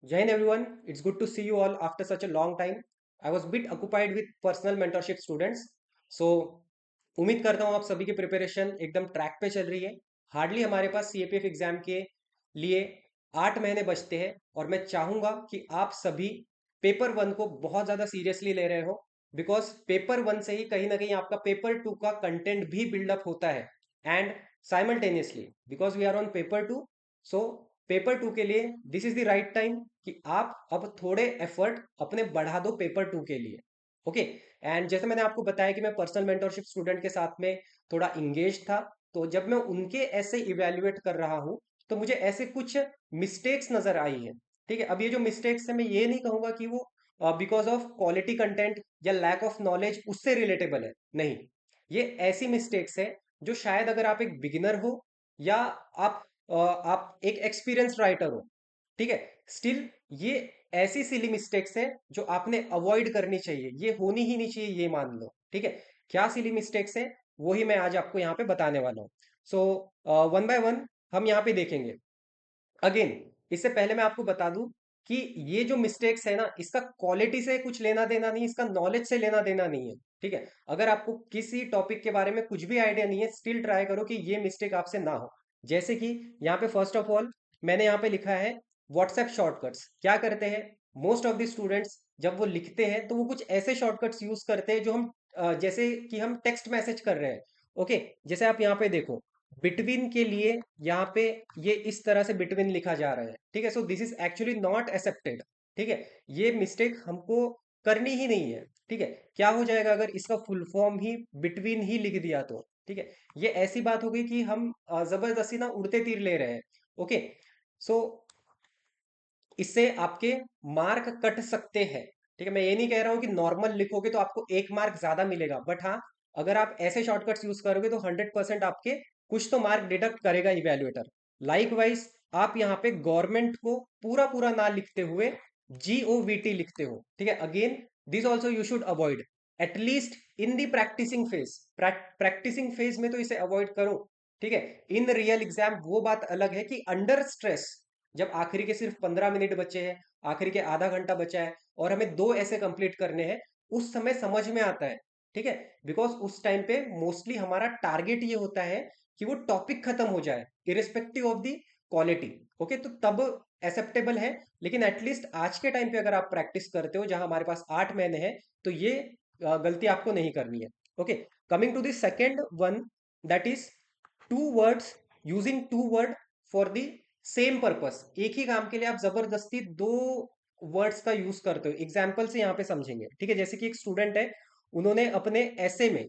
Jain everyone, it's good to see you all after such a long time. I was bit occupied with personal mentorship students. So उम्मीद करता हूँ आप सभी की preparation एकदम track पे चल रही है। हार्डली हमारे पास सीएपीएफ एग्जाम के लिए 8 महीने बचते हैं और मैं चाहूंगा कि आप सभी पेपर वन को बहुत ज़्यादा सीरियसली ले रहे हो, बिकॉज पेपर वन से ही कहीं ना कहीं आपका पेपर टू का कंटेंट भी बिल्डअप होता है। And simultaneously because we are on paper two, so paper two के लिए this is the right time कि आप अब थोड़े एफर्ट अपने बढ़ा दो पेपर टू के लिए। ओके। एंड जैसे मैंने आपको बताया कि मैं पर्सनल मेंटोरशिप स्टूडेंट के साथ में थोड़ा इंगेज था, तो जब मैं उनके ऐसे इवेल्युएट कर रहा हूं तो मुझे ऐसे कुछ मिस्टेक्स नजर आई है। ठीक है, अब ये जो मिस्टेक्स है मैं ये नहीं कहूंगा कि वो बिकॉज ऑफ क्वालिटी कंटेंट या लैक ऑफ नॉलेज उससे रिलेटेबल है, नहीं। ये ऐसी मिस्टेक्स है जो शायद अगर आप एक बिगिनर हो या आप एक एक्सपीरियंस राइटर हो, ठीक है, स्टिल ये ऐसी सिली मिस्टेक्स है जो आपने अवॉइड करनी चाहिए, ये होनी ही नहीं चाहिए, ये मान लो। ठीक है, क्या सिली मिस्टेक्स है वही मैं आज आपको यहाँ पे बताने वाला हूँ। सो वन बाय वन हम यहाँ पे देखेंगे। अगेन, इससे पहले मैं आपको बता दूं कि ये जो मिस्टेक्स है ना, इसका क्वालिटी से कुछ लेना देना नहीं, इसका नॉलेज से लेना देना नहीं है। ठीक है, अगर आपको किसी टॉपिक के बारे में कुछ भी आइडिया नहीं है, स्टिल ट्राई करो कि ये मिस्टेक आपसे ना हो। जैसे कि यहाँ पे फर्स्ट ऑफ ऑल मैंने यहाँ पे लिखा है व्हाट्सएप शॉर्टकट्स। क्या करते हैं मोस्ट ऑफ द स्टूडेंट्स, जब वो लिखते हैं तो वो कुछ ऐसे शॉर्टकट्स यूज करते हैं जो हम जैसे कि हम टेक्स्ट मैसेज कर रहे हैं। ओके, जैसे आप यहाँ पे देखो, बिटवीन के लिए यहाँ पे ये इस तरह से बिटवीन लिखा जा रहा है। ठीक है, so this is actually not accepted. ठीक है, ये मिस्टेक हमको करनी ही नहीं है। ठीक है, क्या हो जाएगा अगर इसका फुल फॉर्म ही बिटवीन ही लिख दिया तो? ठीक है, ये ऐसी बात हो गई कि हम जबरदस्ती ना उड़ते तीर ले रहे हैं। ओके, सो इससे आपके मार्क कट सकते हैं। ठीक है, मैं ये नहीं कह रहा हूं कि नॉर्मल लिखोगे तो आपको 1 मार्क ज्यादा मिलेगा, बट हाँ, अगर आप ऐसे शॉर्टकट्स यूज करोगे तो 100% आपके कुछ तो मार्क डिडक्ट करेगा इवेल्युएटर। लाइकवाइज आप यहाँ पे गवर्नमेंट को पूरा पूरा ना लिखते हुए GOVT लिखते हो। ठीक है, again this also you should avoid at least in the practicing phase. Practicing phase में तो इसे अवॉइड करो। ठीक है, इन रियल एग्जाम वो बात अलग है कि अंडर स्ट्रेस, जब आखिरी के सिर्फ 15 मिनट बचे हैं, आखिरी के आधा घंटा बचा है और हमें दो ऐसे कंप्लीट करने हैं, उस समय समझ में आता है। ठीक है, बिकॉज उस टाइम पे मोस्टली हमारा टारगेट ये होता है कि वो टॉपिक खत्म हो जाए irrespective of the quality. Okay, तो तब एक्सेप्टेबल है। लेकिन एटलीस्ट आज के टाइम पे अगर आप प्रैक्टिस करते हो जहां हमारे पास 8 महीने हैं, तो ये गलती आपको नहीं करनी है। Okay, coming to the second one, that is two words, using two word for the same purpose. एक ही काम के लिए आप जबरदस्ती दो वर्ड्स का यूज करते हो। एग्जाम्पल से यहाँ पे समझेंगे। ठीक है, जैसे कि एक स्टूडेंट है, उन्होंने अपने ऐसे में,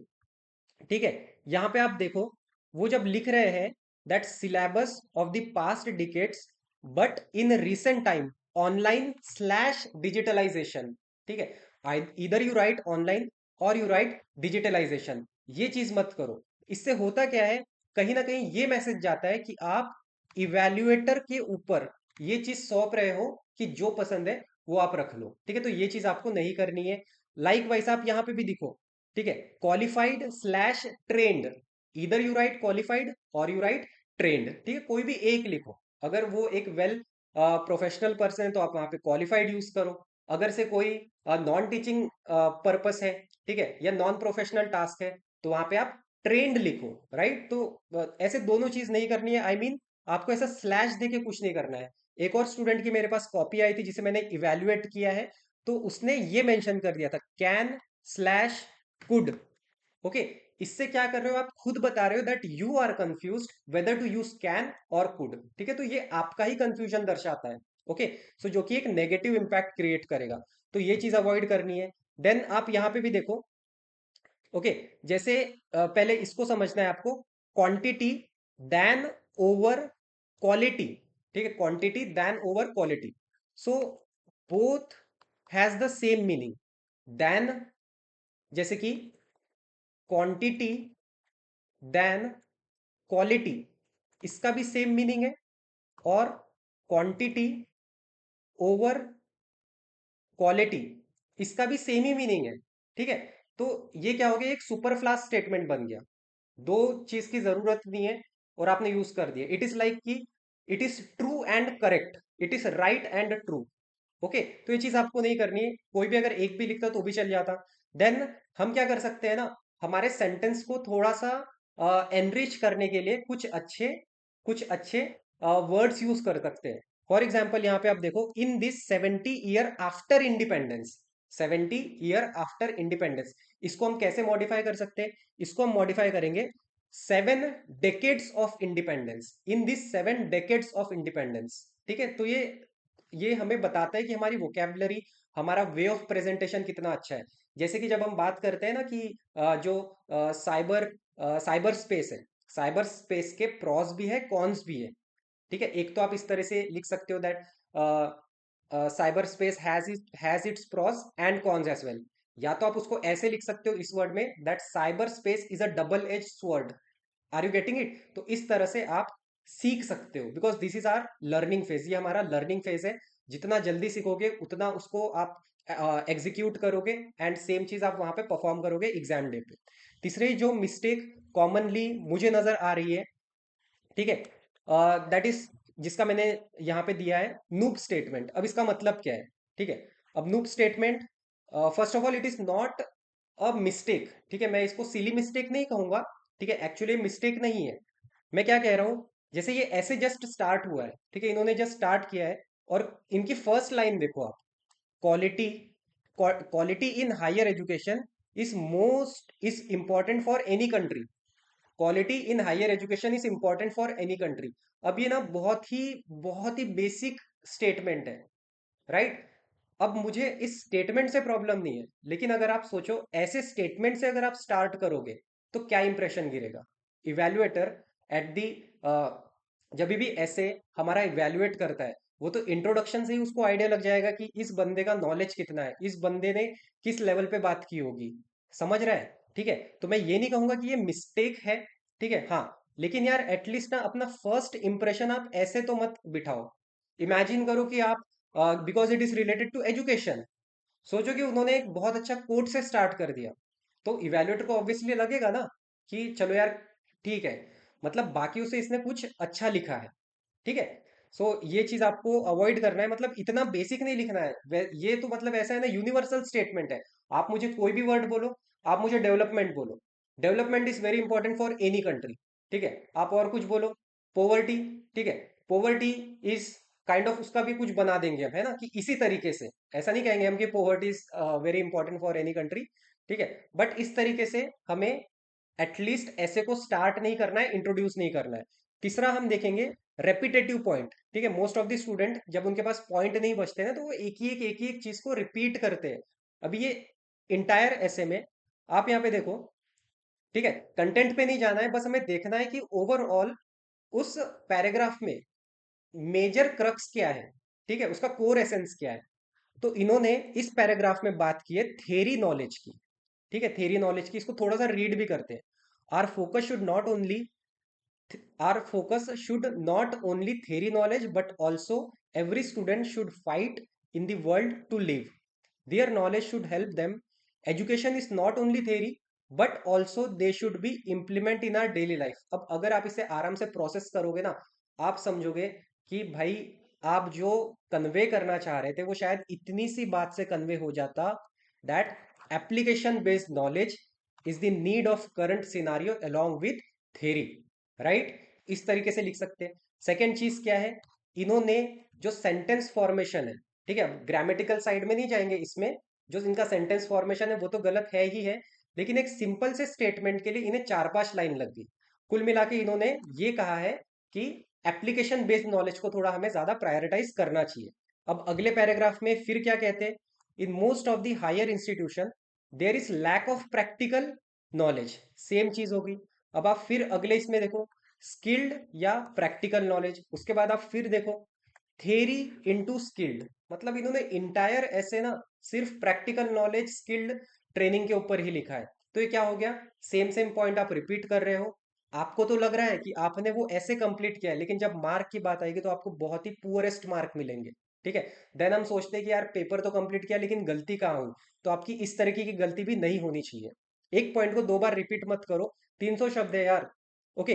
ठीक है, यहाँ पे आप देखो, वो जब लिख रहे हैं that syllabus of the past decades but in recent time online slash digitalization. ठीक है, इधर यू राइट ऑनलाइन और यू राइट डिजिटलाइजेशन, ये चीज मत करो। इससे होता क्या है, कहीं ना कहीं ये मैसेज जाता है कि आप इवेल्युएटर के ऊपर ये चीज सौंप रहे हो कि जो पसंद है वो आप रख लो। ठीक है, तो ये चीज आपको नहीं करनी है। लाइक वाइज आप यहाँ पे भी दिखो, ठीक है, क्वालिफाइड स्लैश ट्रेंड, इधर यू राइट क्वालिफाइड और यू राइट ट्रेंड। ठीक है, कोई भी एक लिखो। अगर वो एक वेल प्रोफेशनल पर्सन है तो आप वहां पे क्वालिफाइड यूज करो। अगर से कोई नॉन टीचिंग पर्पस है, ठीक है, या नॉन प्रोफेशनल टास्क है, तो वहां पे आप ट्रेंड लिखो। राइट, तो ऐसे दोनों चीज नहीं करनी है। आई मीन आपको ऐसा स्लैश देके कुछ नहीं करना है। एक और स्टूडेंट की मेरे पास कॉपी आई थी जिसे मैंने इवेल्युएट किया है, तो उसने ये मेंशन कर दिया था कैन स्लैश कुड। ओके, इससे क्या कर रहे हो, आप खुद बता रहे हो that you are confuse whether to use can और कुड। ठीक है, तो ये आपका ही कंफ्यूजन दर्शाता है। ओके, सो जो कि एक नेगेटिव इंपैक्ट क्रिएट करेगा, तो ये चीज अवॉइड करनी है। देन आप यहां पे भी देखो। ओके, जैसे पहले इसको समझना है आपको, क्वांटिटी देन ओवर क्वालिटी। ठीक है, quantity then over quality, so both has the same meaning. Then, जैसे कि क्वांटिटी देन क्वालिटी, इसका भी सेम मीनिंग है। और क्वांटिटी ओवर क्वालिटी, इसका भी सेम ही मीनिंग है। ठीक है, तो ये क्या हो गया, एक सुपर फ्लास स्टेटमेंट बन गया। दो चीज की जरूरत नहीं है और आपने यूज कर दिया। इट इज लाइक कि it is true and correct, it is right and true. Okay, तो ये चीज आपको नहीं करनी है। कोई भी अगर एक भी लिखता तो भी चल जाता। देन हम क्या कर सकते हैं ना, हमारे सेंटेंस को थोड़ा सा एनरिच करने के लिए कुछ अच्छे वर्ड्स यूज कर सकते हैं। फॉर एग्जाम्पल यहाँ पे आप देखो, in this 70 year after independence, 70 year after independence, इसको हम कैसे मॉडिफाई कर सकते हैं? इसको हम मॉडिफाई करेंगे 7 decades of independence, in this 7 decades of independence. ठीक है, तो ये हमें बताता है कि हमारी वोकेबलरी, हमारा वे ऑफ प्रेजेंटेशन कितना अच्छा है। जैसे कि जब हम बात करते हैं ना कि जो साइबर साइबर स्पेस है, साइबर स्पेस के प्रॉस भी है, कॉन्स भी है। ठीक है, एक तो आप इस तरह से लिख सकते हो that cyber space has its pros and cons as well. या तो आप उसको ऐसे लिख सकते हो इस वर्ड में, that cyber space is a double edge sword. Are you getting it? तो इस तरह से आप सीख सकते हो, because this is our learning phase, ये हमारा लर्निंग फेज है। जितना जल्दी सीखोगे उतना उसको आप एग्जीक्यूट करोगे, एंड सेम चीज आप वहां पे परफॉर्म करोगे एग्जाम डे पे। तीसरी जो मिस्टेक कॉमनली मुझे नजर आ रही है, ठीक है, दैट इज, जिसका मैंने यहाँ पे दिया है नूब स्टेटमेंट। अब इसका मतलब क्या है? ठीक है, अब noob statement, first of all it is not a mistake. ठीक है, मैं इसको सिली मिस्टेक नहीं कहूंगा। ठीक है, एक्चुअली मिस्टेक नहीं है। मैं क्या कह रहा हूं, जैसे ये ऐसे जस्ट स्टार्ट हुआ है, ठीक है, इन्होंने जस्ट स्टार्ट किया है, और इनकी फर्स्ट लाइन देखो आप, quality quality in higher education is important for any country. Quality in higher education is important for any country. अब ये ना बहुत ही बेसिक स्टेटमेंट है, राइट? अब मुझे इस स्टेटमेंट से प्रॉब्लम नहीं है, लेकिन अगर आप सोचो ऐसे स्टेटमेंट से अगर आप स्टार्ट करोगे तो क्या इंप्रेशन गिरेगा? इवेल्युएटर एट दी, जब भी ऐसे हमारा इवेल्युएट करता है, वो तो इंट्रोडक्शन से ही उसको आइडिया लग जाएगा कि इस बंदे का नॉलेज कितना है, इस बंदे ने किस लेवल पे बात की होगी। समझ रहा है? ठीक है, तो मैं ये नहीं कहूंगा कि ये मिस्टेक है। ठीक है, हाँ, लेकिन यार एटलीस्ट ना अपना फर्स्ट इंप्रेशन आप ऐसे तो मत बिठाओ। इमेजिन करो कि आप, because it is related to education, सोचो कि उन्होंने एक बहुत अच्छा कोट से स्टार्ट कर दिया, तो इवेल्युएटर को ऑब्वियसली लगेगा ना कि चलो यार, ठीक है, मतलब बाकियों से इसने कुछ अच्छा लिखा है। ठीक है, सो ये चीज आपको अवॉइड करना है, मतलब इतना बेसिक नहीं लिखना है। ये तो मतलब ऐसा है ना, यूनिवर्सल स्टेटमेंट है। आप मुझे कोई भी वर्ड बोलो, आप मुझे डेवलपमेंट बोलो, development is very important for any country. ठीक है, आप और कुछ बोलो, पोवर्टी, ठीक है, पोवर्टी इज काइंड ऑफ, उसका भी कुछ बना देंगे हम, है ना, कि इसी तरीके से, ऐसा नहीं कहेंगे हम कि poverty is very important for any country. ठीक है, बट इस तरीके से हमें एटलीस्ट ऐसे को स्टार्ट नहीं करना है, इंट्रोड्यूस नहीं करना है। तीसरा हम देखेंगे रेपिटेटिव पॉइंट। ठीक है, मोस्ट ऑफ द स्टूडेंट जब उनके पास पॉइंट नहीं बचते ना, तो वो एक ही एक चीज को रिपीट करते हैं। अभी ये इंटायर ऐसे में आप यहाँ पे देखो, ठीक है, कंटेंट पे नहीं जाना है, बस हमें देखना है कि ओवरऑल उस पैराग्राफ में मेजर क्रक्स क्या है, ठीक है, उसका कोर एसेंस क्या है। तो इन्होंने इस पैराग्राफ में बात की है थेरी नॉलेज की। ठीक है, थेरी नॉलेज की, इसको थोड़ा सा रीड भी करते हैं। Our focus should not only our focus should not only theory knowledge, but also every student should fight in the world to live. Their knowledge should help them. Education is not only theory, but also they should be implement in our daily life. अब अगर आप इसे आराम से process करोगे ना, आप समझोगे कि भाई आप जो कन्वे करना चाह रहे थे वो शायद इतनी सी बात से कन्वे हो जाता, that application based knowledge is the need of current scenario along with theory, right? इस तरीके से लिख सकते हैं। सेकेंड चीज क्या है, इन्होंने जो सेंटेंस फॉर्मेशन है, ठीक है, ग्रामेटिकल साइड में नहीं जाएंगे इसमें, जो इनका सेंटेंस फॉर्मेशन है वो तो गलत है ही है, लेकिन एक सिंपल से स्टेटमेंट के लिए इन्हें 4-5 लाइन लग गई। कुल मिला के इन्होंने ये कहा है कि एप्लीकेशन बेस्ड नॉलेज को थोड़ा हमें ज्यादा प्रायोरिटाइज करना चाहिए। अब अगले पैराग्राफ में फिर क्या कहते हैं, in most of the higher institution there is lack of practical knowledge, same चीज होगी। अब आप फिर अगले इसमें देखो, स्किल्ड या प्रैक्टिकल नॉलेज, उसके बाद आप फिर देखो थेरी इनटू स्किल्ड, मतलब इन्होंने इंटायर ऐसे ना सिर्फ प्रैक्टिकल नॉलेज स्किल्ड ट्रेनिंग के ऊपर ही लिखा है। तो ये क्या हो गया, सेम सेम पॉइंट आप रिपीट कर रहे हो। आपको तो लग रहा है कि आपने वो ऐसे कंप्लीट किया है, लेकिन जब मार्क की बात आएगी तो आपको बहुत ही पुअरेस्ट मार्क मिलेंगे। ठीक है, देन हम सोचते हैं कि यार पेपर तो कंप्लीट किया लेकिन गलती कहाँ हुई। तो आपकी इस तरीके की गलती भी नहीं होनी चाहिए। एक पॉइंट को 2 बार रिपीट मत करो, 300 शब्द है यार। ओके,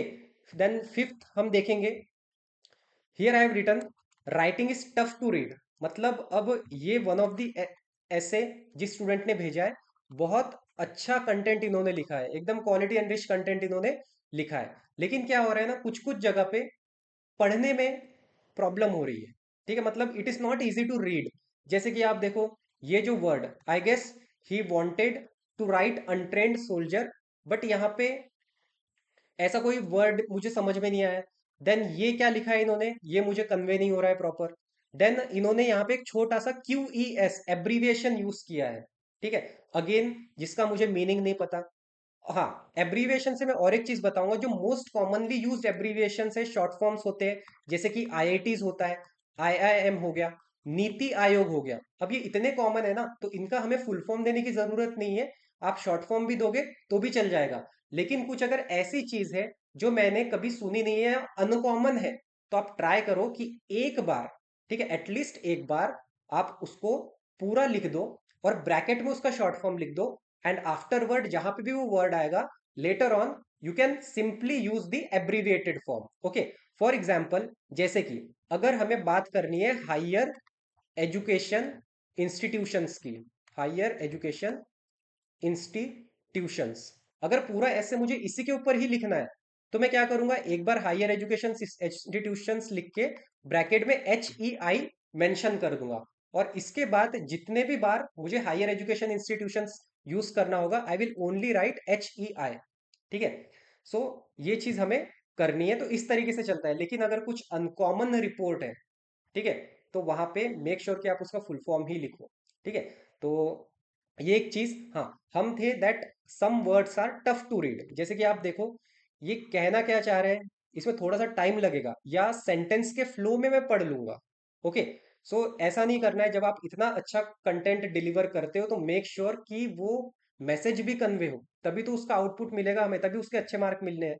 देन फिफ्थ हम देखेंगे, here I have written writing is tough to read. मतलब अब ये वन ऑफ द ऐसे जिस स्टूडेंट ने भेजा है, बहुत अच्छा कंटेंट इन्होंने लिखा है, एकदम क्वालिटी एनरिच कंटेंट इन्होंने लिखा है। लेकिन क्या हो रहा है ना, कुछ कुछ जगह पे पढ़ने में प्रॉब्लम हो रही है। ठीक है, मतलब it is not easy to read. जैसे कि आप देखो, ये जो word, I guess he wanted to write untrained soldier, but यहाँ पे ऐसा कोई वर्ड मुझे समझ में नहीं आया। देन ये क्या लिखा है इन्होंने, ये मुझे कन्वे नहीं हो रहा है प्रॉपर। देन इन्होंने यहाँ पे एक छोटा सा QES एब्रीविएशन यूज किया है। ठीक है, अगेन जिसका मुझे मीनिंग नहीं पता। हाँ, एब्रीविएशन से मैं और एक चीज बताऊंगा, जो मोस्ट कॉमनली यूज्ड एब्रीविएशन है, शॉर्ट फॉर्म्स होते हैं, जैसे कि IITs होता है, IIM हो गया, नीति आयोग हो गया। अब ये इतने कॉमन है ना, तो इनका हमें फुल फॉर्म देने की जरूरत नहीं है। आप शॉर्ट फॉर्म भी दोगे तो भी चल जाएगा। लेकिन कुछ अगर ऐसी चीज है जो मैंने कभी सुनी नहीं है, अनकॉमन है, तो आप ट्राई करो कि एक बार, ठीक है, एटलीस्ट एक बार आप उसको पूरा लिख दो, और ब्रैकेट में उसका शॉर्ट फॉर्म लिख दो। एंड आफ्टरवर्ड जहां पे भी वो वर्ड आएगा later on, you can simply use the abbreviated form. Okay, for example, जैसे कि अगर हमें बात करनी है हायर एजुकेशन इंस्टीट्यूशंस की, हायर एजुकेशन इंस्टीट्यूशंस, अगर पूरा ऐसे मुझे इसी के ऊपर ही लिखना है, तो मैं क्या करूंगा, एक बार हायर एजुकेशन इंस्टीट्यूशंस लिख के ब्रैकेट में HEI मेंशन कर दूंगा। और इसके बाद जितने भी बार मुझे हायर एजुकेशन इंस्टीट्यूशंस यूज करना होगा, I will only right HEI। ठीक है, सो ये चीज हमें करनी है, तो इस तरीके से चलता है। लेकिन अगर कुछ अनकॉमन रिपोर्ट है, ठीक है, तो वहां पे मेक श्योर कि आप उसका फुल फॉर्म ही लिखो। ठीक है, तो ये एक चीज, हाँ, हम थे that some words are tough to read. जैसे कि आप देखो, ये कहना क्या चाह रहे हैं, इसमें थोड़ा सा टाइम लगेगा, या सेंटेंस के फ्लो में मैं पढ़ लूंगा। ओके, सो ऐसा नहीं करना है। जब आप इतना अच्छा कंटेंट डिलीवर करते हो, तो मेक श्योर कि वो मैसेज भी कन्वे हो, तभी तो उसका आउटपुट मिलेगा हमें, तभी उसके अच्छे मार्क मिलने हैं।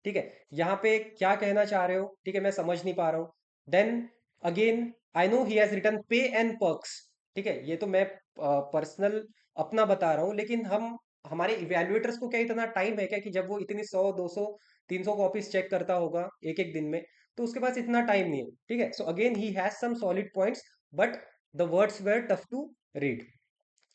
ठीक है, यहाँ पे क्या कहना चाह रहे हो, ठीक है, मैं समझ नहीं पा रहा हूँ। Then again, I know he has written pay and perks. ठीक है, ये तो मैं पर्सनल अपना बता रहा हूँ, लेकिन हम, हमारे इवेल्युएटर्स को क्या इतना टाइम है क्या, कि जब वो इतनी 100 200 300 कॉपीज चेक करता होगा एक एक दिन में, तो उसके पास इतना टाइम नहीं है। ठीक है, so again he has some solid points, but the words were tough to read,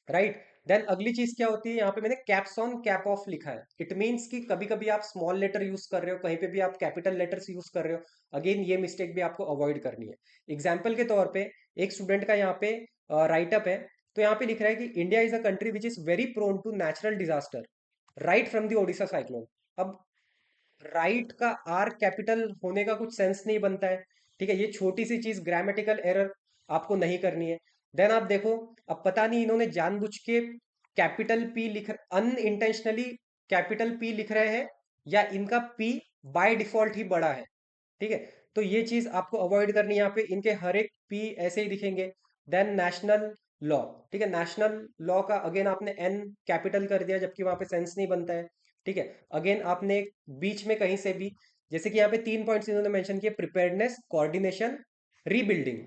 right. Then अगली चीज क्या होती है, यहाँ पे मैंने कैप्स ऑन कैप ऑफ लिखा है। इट मीन्स कि कभी कभी आप स्मॉल लेटर यूज कर रहे हो, कहीं पे भी आप कैपिटल लेटर्स यूज कर रहे हो। अगेन ये मिस्टेक भी आपको अवॉइड करनी है। एग्जाम्पल के तौर पे, एक स्टूडेंट का यहाँ पे राइटअप है, तो यहाँ पे लिख रहा है कि India is a country which is very prone to natural disaster, right from the Odisha cyclone. अब राइट का आर कैपिटल होने का कुछ सेंस नहीं बनता है। ठीक है, ये छोटी सी चीज, ग्रामेटिकल एरर आपको नहीं करनी है। देन आप देखो, अब पता नहीं इन्होंने जानबूझ के कैपिटल पी लिख, अनइंटेंशनली कैपिटल पी लिख रहे हैं, या इनका पी बाय डिफॉल्ट ही बड़ा है। ठीक है, तो ये चीज आपको अवॉइड करनी है। यहाँ पे इनके हर एक पी ऐसे ही दिखेंगे। देन नेशनल लॉ, ठीक है, नेशनल लॉ का अगेन आपने एन कैपिटल कर दिया, जबकि वहां पे सेंस नहीं बनता है। ठीक है, अगेन आपने बीच में कहीं से भी, जैसे कि यहाँ पे 3 पॉइंट्स इन्होंने मेंशन किए, प्रिपेयर्डनेस, कोऑर्डिनेशन, रीबिल्डिंग।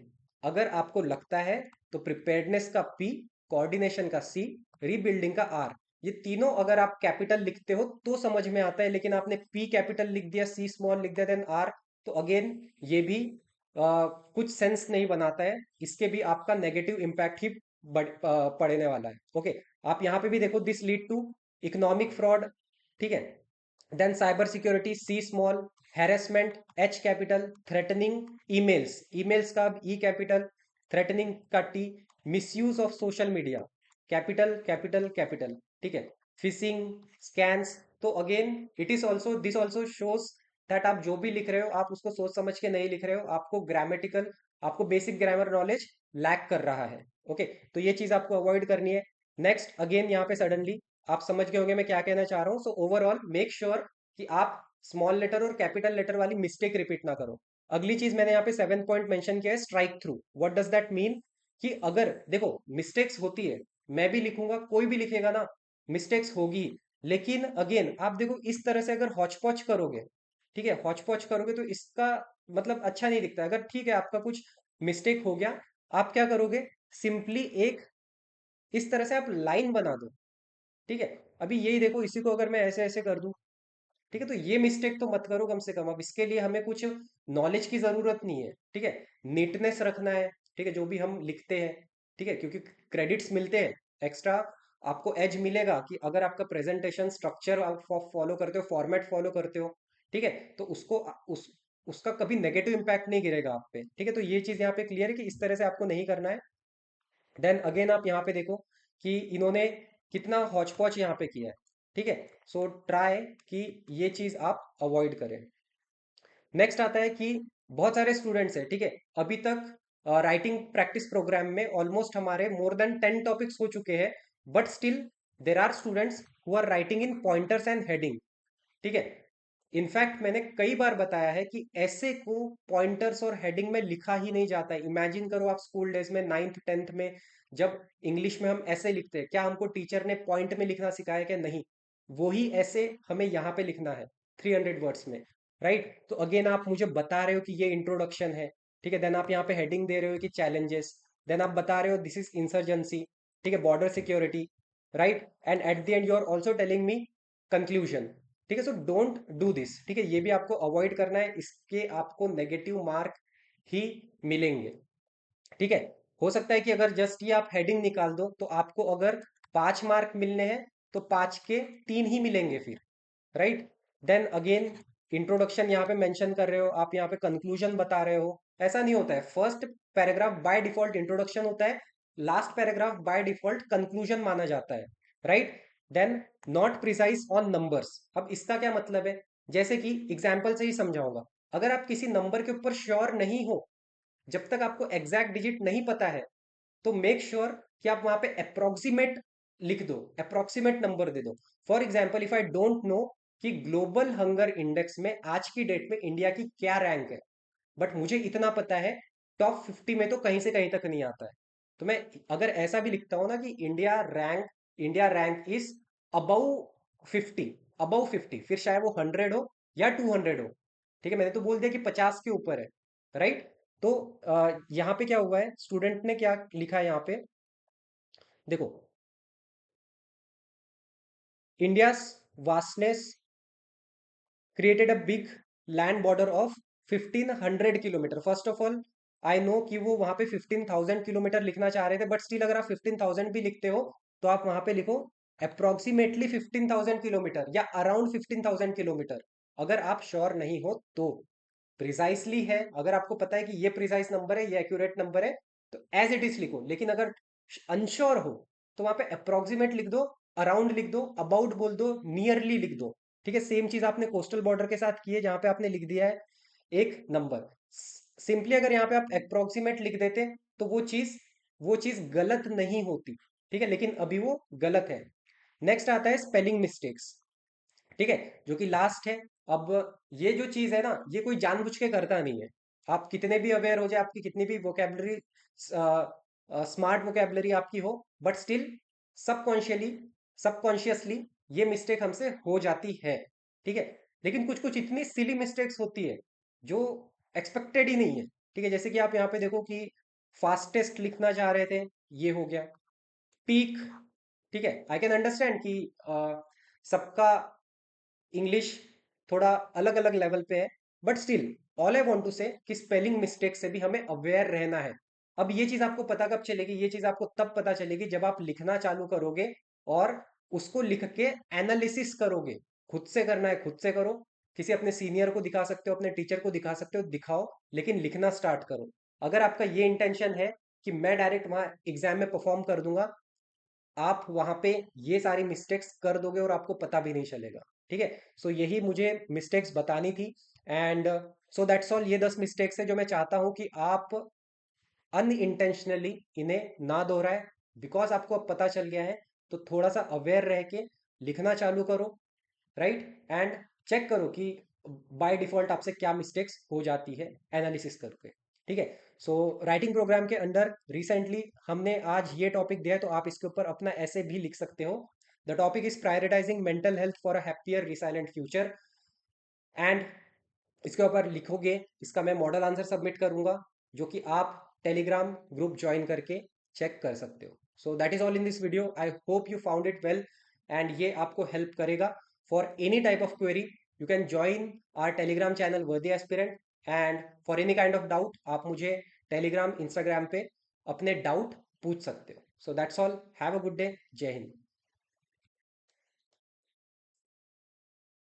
अगर आपको लगता है तो प्रिपेयर्डनेस का पी, कोऑर्डिनेशन का सी, रीबिल्डिंग का आर, ये तीनों अगर आप कैपिटल लिखते हो तो समझ में आता है। लेकिन आपने पी कैपिटल लिख दिया, सी स्मॉल लिख दिया, देन आर, तो अगेन ये भी कुछ सेंस नहीं बनाता है। इसके भी आपका नेगेटिव इम्पैक्ट ही पड़ने वाला है। ओके, आप यहाँ पे भी देखो, this lead to economic fraud. ठीक है, then cyber security, C small, harassment, H capital, threatening, emails, emails का ई कैपिटल, थ्रेटनिंग का T, misuse of social media, capital capital capital. ठीक है, फिशिंग, स्कैन्स, तो again it is also, this also shows that आप जो भी लिख रहे हो, आप उसको सोच समझ के नहीं लिख रहे हो, आपको ग्रामेटिकल, आपको बेसिक ग्रामर नॉलेज लैक कर रहा है। ओके, तो ये चीज आपको अवॉइड करनी है। नेक्स्ट, अगेन यहाँ पे सडनली आप समझ गए होंगे मैं क्या कहना चाह रहा हूँ। सो ओवरऑल मेक श्योर कि आप स्मॉल लेटर और कैपिटल लेटर वाली मिस्टेक रिपीट ना करो। अगली चीज मैंने यहाँ पे 7 पॉइंट मेंशन किया है, strike through. What does that mean, कि अगर देखो मिस्टेक्स होती है, मैं भी लिखूंगा, कोई भी लिखेगा ना, मिस्टेक्स होगी। लेकिन अगेन आप देखो, इस तरह से अगर हौच पौच करोगे, ठीक है, हौच पौच करोगे, तो इसका मतलब अच्छा नहीं दिखता। अगर ठीक है आपका कुछ मिस्टेक हो गया, आप क्या करोगे, सिंपली एक इस तरह से आप लाइन बना दो। ठीक है, अभी यही देखो, इसी को अगर मैं ऐसे ऐसे कर दूं, ठीक है, तो ये मिस्टेक तो मत करो कम से कम। अब इसके लिए हमें कुछ नॉलेज की जरूरत नहीं है। ठीक है, नीटनेस रखना है, ठीक है, जो भी हम लिखते हैं, ठीक है, क्योंकि क्रेडिट्स मिलते हैं एक्स्ट्रा, आपको एज मिलेगा कि अगर आपका प्रेजेंटेशन स्ट्रक्चर आप फॉलो करते हो, फॉर्मेट फॉलो करते हो, ठीक है, तो उसका कभी नेगेटिव इंपैक्ट नहीं गिरेगा आप पे, ठीक है। तो ये चीज यहाँ पे क्लियर है कि इस तरह से आपको नहीं करना है। देन अगेन आप यहाँ पे देखो कि इन्होंने कितना हौच पौच यहाँ पे किया है, ठीक है। सो ट्राई कि ये चीज आप अवॉइड करें। नेक्स्ट आता है कि बहुत सारे स्टूडेंट्स हैं, ठीक है, अभी तक राइटिंग प्रैक्टिस प्रोग्राम में ऑलमोस्ट हमारे मोर देन 10 टॉपिक्स हो चुके हैं, but still there are students who are writing in pointers and heading, ठीक है। इनफैक्ट मैंने कई बार बताया है कि ऐसे को पॉइंटर्स और हेडिंग में लिखा ही नहीं जाता है। इमेजिन करो आप स्कूल डेज में 9th 10th में जब इंग्लिश में हम ऐसे लिखते हैं, क्या हमको टीचर ने पॉइंट में लिखना सिखाया कि नहीं? वही ऐसे हमें यहाँ पे लिखना है 300 वर्ड्स में, राइट। तो अगेन आप मुझे बता रहे हो कि ये इंट्रोडक्शन है, ठीक है, देन आप यहाँ पे हेडिंग दे रहे हो कि चैलेंजेस, देन आप बता रहे हो दिस इज इंसर्जेंसी, ठीक है, border security, right, and at the end you are also telling me conclusion, ठीक है। सो डोंट डू दिस, ठीक है, ये भी आपको अवॉइड करना है, इसके आपको नेगेटिव मार्क ही मिलेंगे, ठीक है। हो सकता है कि अगर जस्ट ये आप हेडिंग निकाल दो तो आपको अगर 5 मार्क मिलने हैं तो 5 के 3 ही मिलेंगे फिर, राइट। देन अगेन इंट्रोडक्शन यहाँ पे मेंशन कर रहे हो, आप यहाँ पे कंक्लूजन बता रहे हो, ऐसा नहीं होता है। First paragraph by default introduction होता है, last paragraph by default conclusion माना जाता है, right. Then not precise on numbers, अब इसका क्या मतलब है? जैसे कि एग्जाम्पल से ही समझाऊंगा। अगर आप किसी नंबर के ऊपर श्योर नहीं हो, जब तक आपको एग्जैक्ट डिजिट नहीं पता है, तो मेक श्योर कि आप वहां पे अप्रोक्सीमेट लिख दो, अप्रोक्सीमेट नंबर दे दो। For example if I don't know कि ग्लोबल हंगर इंडेक्स में आज की डेट में इंडिया की क्या रैंक है, बट मुझे इतना पता है टॉप 50 में तो कहीं से कहीं तक नहीं आता है, तो मैं अगर ऐसा भी लिखता हूं ना कि India rank is above 50, above 50, फिर चाहे वो 100 हो या 200 हो, ठीक है, मैंने तो बोल दिया कि 50 के ऊपर है, राइट। तो यहाँ पे क्या हुआ है, स्टूडेंट ने क्या लिखा है यहाँ पे, देखो, India vastness created a big land border of 1500 kilometre. First of all I know कि वो वहां पे 15,000 किलोमीटर लिखना चाह रहे थे, बट स्टिल अगर आप 15,000 भी लिखते हो तो आप वहां पे लिखो अप्रोक्सीमेटली 15,000 किलोमीटर या अराउंड 15,000 किलोमीटर, अगर आप श्योर नहीं हो तो। प्रिसाइसली है, अगर आपको पता है कि ये प्रिसाइस नंबर है, ये एक्यूरेट नंबर है, तो एज इट इज लिखो। लेकिन अगर अनश्योर हो तो वहां पे अप्रोक्सीमेट लिख दो, अराउंड लिख दो, अबाउट बोल दो, नियरली लिख दो, ठीक है। सेम चीज आपने कोस्टल बॉर्डर के साथ की है, जहां पे आपने लिख दिया है एक नंबर। सिंपली अगर यहाँ पे आप अप्रोक्सीमेट लिख देते तो वो चीज गलत नहीं होती, ठीक है, लेकिन अभी वो गलत है। नेक्स्ट आता है स्पेलिंग मिस्टेक्स, ठीक है, जो कि लास्ट है। अब ये जो चीज है ना, ये कोई जानबूझ के करता नहीं है। आप कितने भी अवेयर हो जाए, आपकी कितनी भी वोकेबलरी स्मार्ट वोकेबलरी आपकी हो, बट स्टिल सबकॉन्शियसली सबकॉन्शियसली ये मिस्टेक हमसे हो जाती है, ठीक है। लेकिन कुछ कुछ इतनी सिली मिस्टेक्स होती है जो एक्सपेक्टेड ही नहीं है, ठीक है। जैसे कि आप यहाँ पे देखो कि फास्टेस्ट लिखना चाह रहे थे, ये हो गया पीक, ठीक है। आई कैन अंडरस्टैंड कि सबका इंग्लिश थोड़ा अलग अलग लेवल पे है, but still all I want to say कि स्पेलिंग मिस्टेक से भी हमें अवेयर रहना है। अब ये चीज आपको पता कब चलेगी? ये चीज आपको तब पता चलेगी जब आप लिखना चालू करोगे और उसको लिख के एनालिसिस करोगे। खुद से करना है, खुद से करो, किसी अपने सीनियर को दिखा सकते हो, अपने टीचर को दिखा सकते हो, दिखाओ, लेकिन लिखना स्टार्ट करो। अगर आपका ये इंटेंशन है कि मैं डायरेक्ट वहां एग्जाम में परफॉर्म कर दूंगा, आप वहां पे ये सारी मिस्टेक्स कर दोगे और आपको पता भी नहीं चलेगा, ठीक है। सो यही मुझे मिस्टेक्स बतानी थी, एंड सो दैट्स ऑल। ये 10 मिस्टेक्स है जो मैं चाहता हूं कि आप अनइंटेंशनली इन्हें ना दोहराए, बिकॉज आपको अब पता चल गया है। तो थोड़ा सा अवेयर रह के लिखना चालू करो, राइट, एंड चेक करो कि बाय डिफॉल्ट आपसे क्या मिस्टेक्स हो जाती है एनालिसिस करके, ठीक है। सो राइटिंग प्रोग्राम के अंडर रिसेंटली हमने आज ये टॉपिक दिया है, तो आप इसके ऊपर अपना ऐसे भी लिख सकते हो। The topic is prioritising mental health for a happier resilient future, and इसके ऊपर लिखोगे, इसका मैं मॉडल आंसर सबमिट करूंगा, जो कि आप टेलीग्राम ग्रुप ज्वाइन करके चेक कर सकते हो। So that is all in this video, I hope you found it well, and ये आपको हेल्प करेगा। For any type of query you can join our Telegram channel Vardi aspirant, and for any kind of doubt आप मुझे Telegram, Instagram पे अपने doubt पूछ सकते हो। So that's all, have a good day, जय हिंद।